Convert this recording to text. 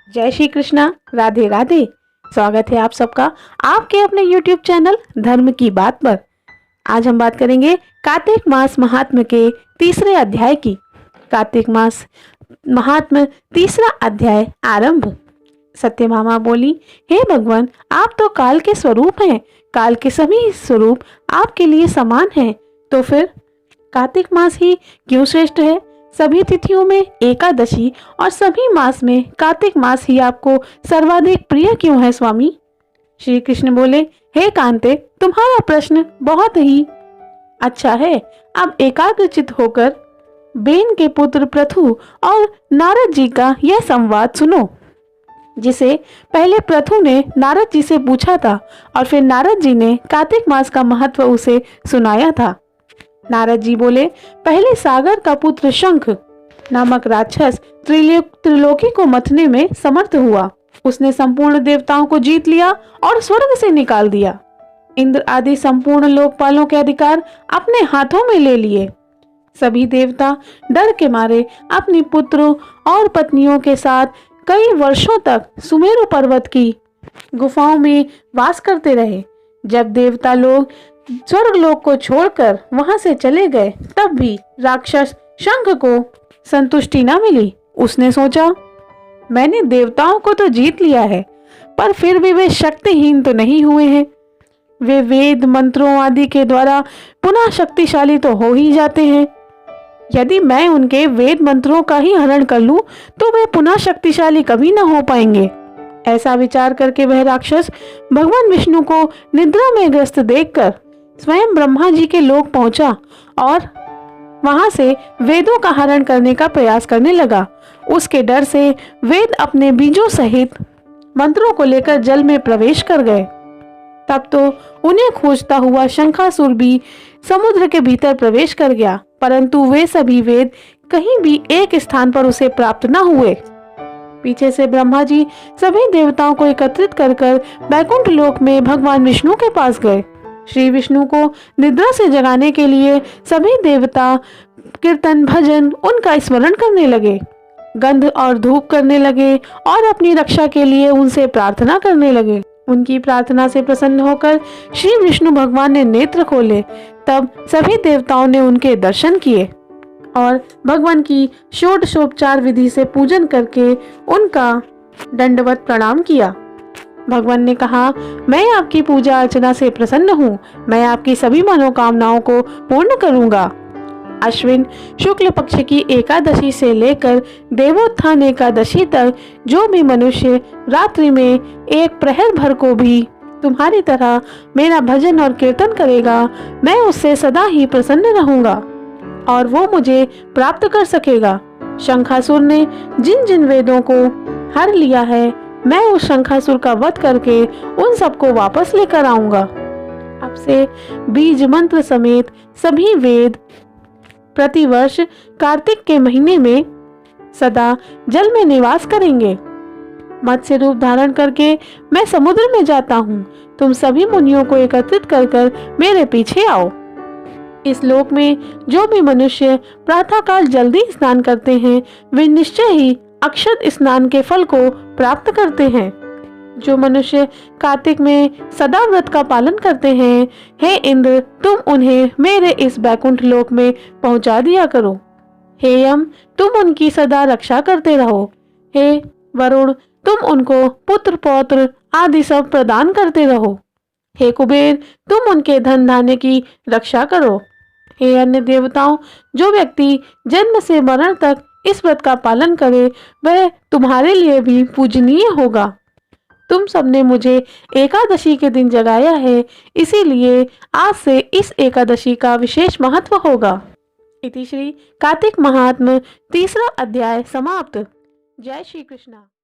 जय श्री कृष्णा। राधे राधे। स्वागत है आप सबका आपके अपने YouTube चैनल धर्म की बात पर। आज हम बात करेंगे कार्तिक मास महात्म्य के तीसरे अध्याय की। कार्तिक मास महात्म्य तीसरा अध्याय आरंभ। सत्यभामा बोली, हे भगवान, आप तो काल के स्वरूप हैं। काल के सभी स्वरूप आपके लिए समान हैं। तो फिर कार्तिक मास ही क्यों श्रेष्ठ है? सभी तिथियों में एकादशी और सभी मास में कार्तिक मास ही आपको सर्वाधिक प्रिय क्यों है स्वामी? श्री कृष्ण बोले, हे कांते, तुम्हारा प्रश्न बहुत ही अच्छा है। अब एकाग्रचित होकर बेन के पुत्र पृथु और नारद जी का यह संवाद सुनो, जिसे पहले पृथु ने नारद जी से पूछा था और फिर नारद जी ने कार्तिक मास का महत्व उसे सुनाया था। नारद जी बोले, पहले सागर का पुत्र शंख नामक राक्षस त्रिलोकी को मथने में समर्थ हुआ। उसने संपूर्ण देवताओं को जीत लिया और स्वर्ग से निकाल दिया। इंद्र आदि संपूर्ण लोकपालों के अधिकार अपने हाथों में ले लिए। सभी देवता डर के मारे अपने पुत्रों और पत्नियों के साथ कई वर्षों तक सुमेरु पर्वत की गुफाओं में वास करते रहे। जब देवता लोग स्वर्गलोक को छोड़कर वहां से चले गए, तब भी राक्षस शंख को संतुष्टि न मिली। उसने सोचा, मैंने देवताओं को तो जीत लिया है, पर फिर भी वे शक्तिहीन तो नहीं हुए हैं। वे वेद मंत्रों आदि के द्वारा पुनः शक्तिशाली तो हो ही जाते हैं। यदि मैं उनके वेद मंत्रों का ही हरण कर लूं, तो वे पुनः शक्तिशाली कभी न हो पाएंगे। ऐसा विचार करके वह राक्षस भगवान विष्णु को निद्रा में ग्रस्त देखकर स्वयं ब्रह्मा जी के लोक पहुंचा और वहां से वेदों का हरण करने का प्रयास करने लगा। उसके डर से वेद अपने बीजों सहित मंत्रों को लेकर जल में प्रवेश कर गए। तब तो उन्हें खोजता हुआ शंखासुर भी समुद्र के भीतर प्रवेश कर गया, परंतु वे सभी वेद कहीं भी एक स्थान पर उसे प्राप्त न हुए। पीछे से ब्रह्मा जी सभी देवताओं को एकत्रित कर बैकुंठ लोक में भगवान विष्णु के पास गए। श्री विष्णु को निद्रा से जगाने के लिए सभी देवता कीर्तन भजन उनका स्मरण करने लगे, गंध और धूप करने लगे और अपनी रक्षा के लिए उनसे प्रार्थना करने लगे। उनकी प्रार्थना से प्रसन्न होकर श्री विष्णु भगवान ने नेत्र खोले। तब सभी देवताओं ने उनके दर्शन किए और भगवान की षोडशोपचार विधि से पूजन करके उनका दंडवत प्रणाम किया। भगवान ने कहा, मैं आपकी पूजा अर्चना से प्रसन्न हूँ। मैं आपकी सभी मनोकामनाओं को पूर्ण करूँगा। अश्विन शुक्ल पक्ष की एकादशी से लेकर देवोत्थान एकादशी तक जो भी मनुष्य रात्रि में एक प्रहर भर को भी तुम्हारी तरह मेरा भजन और कीर्तन करेगा, मैं उससे सदा ही प्रसन्न रहूंगा और वो मुझे प्राप्त कर सकेगा। शंखासुर ने जिन जिन वेदों को हर लिया है, मैं उस शंखासुर का वध करके उन सबको वापस लेकर आऊंगा। अब से बीज मंत्र समेत सभी वेद प्रतिवर्ष कार्तिक के महीने में सदा जल में निवास करेंगे। मत्स्य रूप धारण करके मैं समुद्र में जाता हूँ। तुम सभी मुनियों को एकत्रित कर मेरे पीछे आओ। इस लोक में जो भी मनुष्य प्रातःकाल जल्दी स्नान करते हैं, वे निश्चय ही अक्षत स्नान के फल को प्राप्त करते हैं। जो मनुष्य कार्तिक में सदा व्रत का पालन करते हैं, हे इंद्र, तुम उन्हें मेरे इस बैकुंठ लोक में पहुंचा दिया करो। हे यम, तुम उनकी सदा रक्षा करते रहो। हे वरुण, तुम उनको पुत्र पौत्र आदि सब प्रदान करते रहो। हे कुबेर, तुम उनके धन धान्य की रक्षा करो। हे अन्य देवताओं, जो व्यक्ति जन्म से मरण तक इस व्रत का पालन करे, वह तुम्हारे लिए भी पूजनीय होगा। तुम सबने मुझे एकादशी के दिन जगाया है, इसीलिए आज से इस एकादशी का विशेष महत्व होगा। इति श्री कार्तिक महात्म्य तीसरा अध्याय समाप्त। जय श्री कृष्ण।